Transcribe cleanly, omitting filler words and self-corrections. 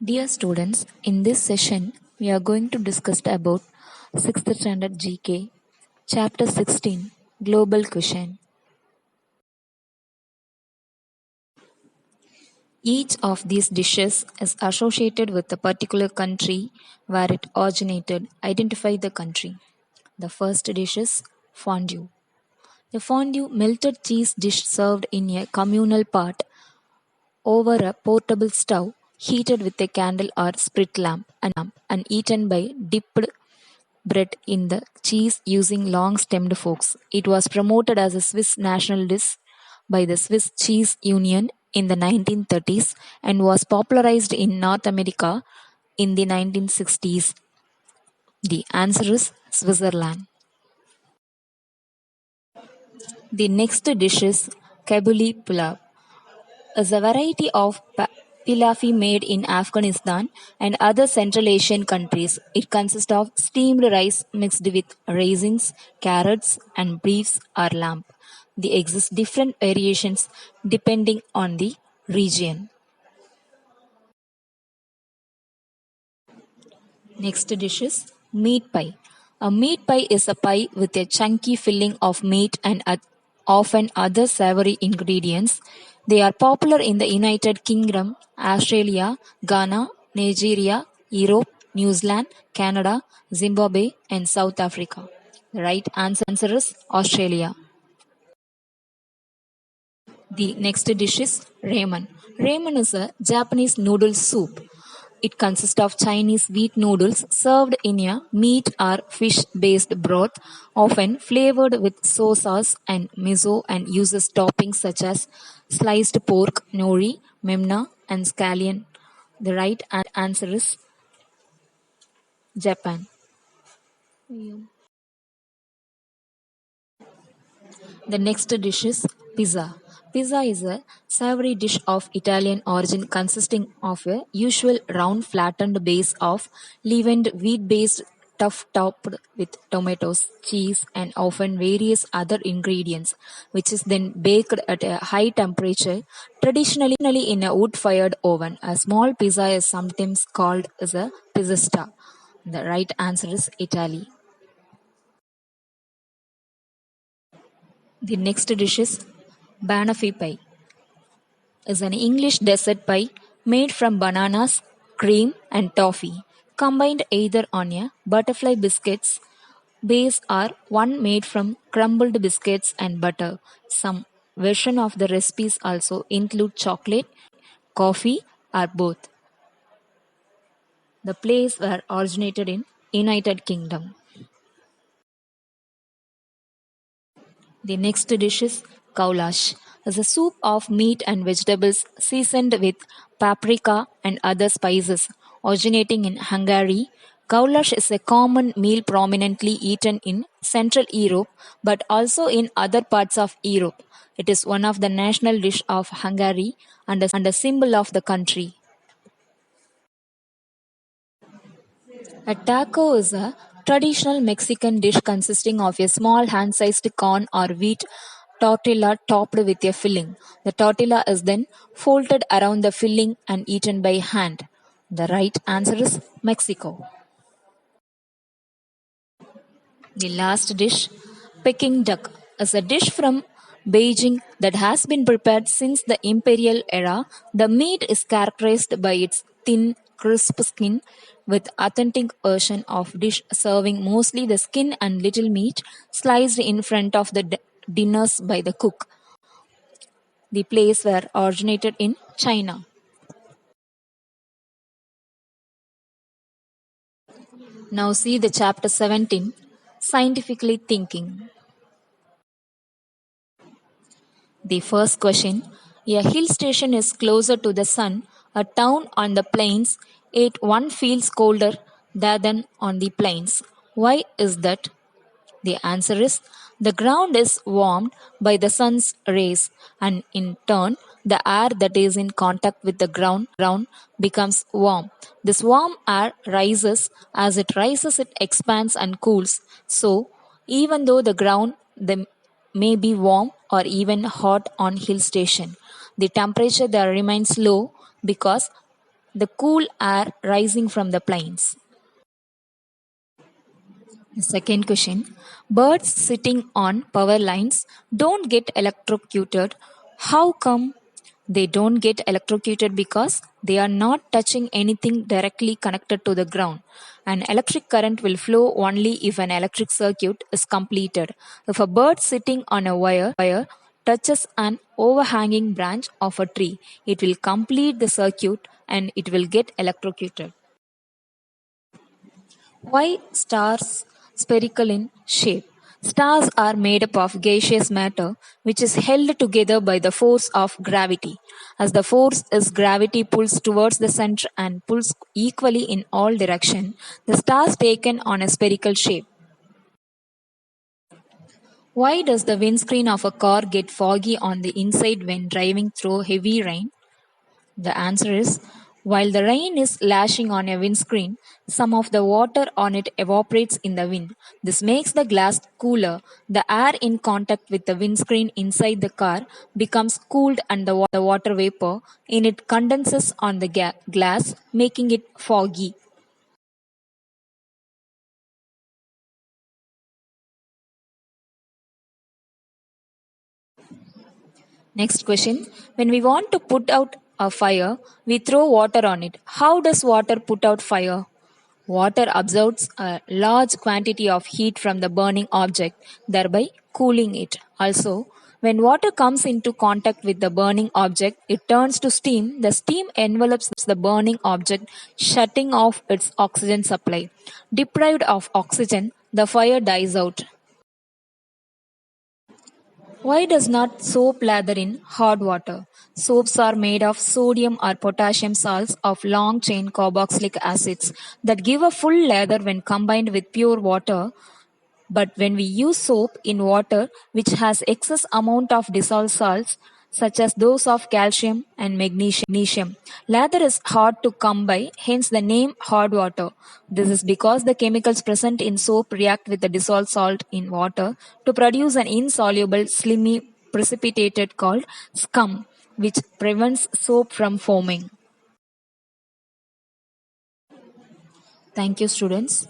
Dear students, in this session, we are going to discuss about 6th standard GK, chapter 16, Global Cuisine. Each of these dishes is associated with a particular country where it originated. Identify the country. The first dish is fondue. The fondue melted cheese dish served in a communal pot over a portable stove heated with a candle or sprit lamp and eaten by dipped bread in the cheese using long stemmed forks. It was promoted as a Swiss national dish by the Swiss Cheese Union in the 1930s and was popularized in North America in the 1960s. The answer is Switzerland. The next dish is Kabuli pulao. Is a variety of pilafi made in Afghanistan and other Central Asian countries. It consists of steamed rice mixed with raisins, carrots, and beef or lamb. There exist different variations depending on the region. Next dish is meat pie. A meat pie is a pie with a chunky filling of meat and often other savory ingredients. They are popular in the United Kingdom, Australia, Ghana, Nigeria, Europe, New Zealand, Canada, Zimbabwe, and South Africa. The right answer is Australia. The next dish is ramen. Ramen is a Japanese noodle soup. It consists of Chinese wheat noodles served in a meat or fish based broth, often flavored with soy sauce and miso, and uses toppings such as sliced pork, nori, memna, and scallion. The right answer is Japan. The next dish is pizza. Pizza is a savory dish of Italian origin consisting of a usual round flattened base of leavened wheat based tough topped with tomatoes, cheese, and often various other ingredients, which is then baked at a high temperature, traditionally in a wood fired oven. A small pizza is sometimes called as a pizzetta. The right answer is Italy. The next dish is banafi pie. Is an English dessert pie made from bananas, cream, and toffee, combined either on a butterfly biscuits base or one made from crumbled biscuits and butter. Some version of the recipes also include chocolate, coffee, or both. The plays were originated in United Kingdom. The next dish is kaulash. Is a soup of meat and vegetables seasoned with paprika and other spices. Originating in Hungary, kaulash is a common meal prominently eaten in Central Europe but also in other parts of Europe. It is one of the national dish of Hungary and a symbol of the country. A taco is a traditional Mexican dish consisting of a small hand sized corn or wheat tortilla topped with a filling. The tortilla is then folded around the filling and eaten by hand. The right answer is Mexico. The last dish, Peking duck, is a dish from Beijing that has been prepared since the imperial era. The meat is characterized by its thin, crisp skin, with authentic version of dish serving mostly the skin and little meat sliced in front of the dinners by the cook. The plays were originated in China. Now see the chapter 17, Scientifically Thinking. The first question, a hill station is closer to the sun, a town on the plains, yet one feels colder there than on the plains. Why is that? The answer is the ground is warmed by the sun's rays, and in turn, the air that is in contact with the ground becomes warm. This warm air rises. As it rises, it expands and cools. So, even though the may be warm or even hot on hill station, the temperature there remains low because The cool air rising from the plains. Second question. Birds sitting on power lines don't get electrocuted. How come they don't get electrocuted? Because they are not touching anything directly connected to the ground. An electric current will flow only if an electric circuit is completed. If a bird sitting on a wire touches an overhanging branch of a tree, it will complete the circuit and it will get electrocuted. Why stars spherical in shape? Stars are made up of gaseous matter which is held together by the force of gravity. As the force is gravity pulls towards the center and pulls equally in all directions, the stars taken on a spherical shape. Why does the windscreen of a car get foggy on the inside when driving through heavy rain? The answer is while the rain is lashing on a windscreen, some of the water on it evaporates in the wind. This makes the glass cooler. The air in contact with the windscreen inside the car becomes cooled and the water vapor in it condenses on the glass, making it foggy. Next question. When we want to put out a fire, we throw water on it. How does water put out fire? Water absorbs a large quantity of heat from the burning object, thereby cooling it. Also, when water comes into contact with the burning object, it turns to steam. The steam envelops the burning object, shutting off its oxygen supply. Deprived of oxygen, the fire dies out. Why does not soap lather in hot water? Soaps are made of sodium or potassium salts of long chain carboxylic acids that give a full lather when combined with pure water. But when we use soap in water which has excess amount of dissolved salts such as those of calcium and magnesium, lather is hard to come by, hence the name hard water. This is because the chemicals present in soap react with the dissolved salt in water to produce an insoluble slimy precipitate called scum, which prevents soap from foaming. Thank you, students.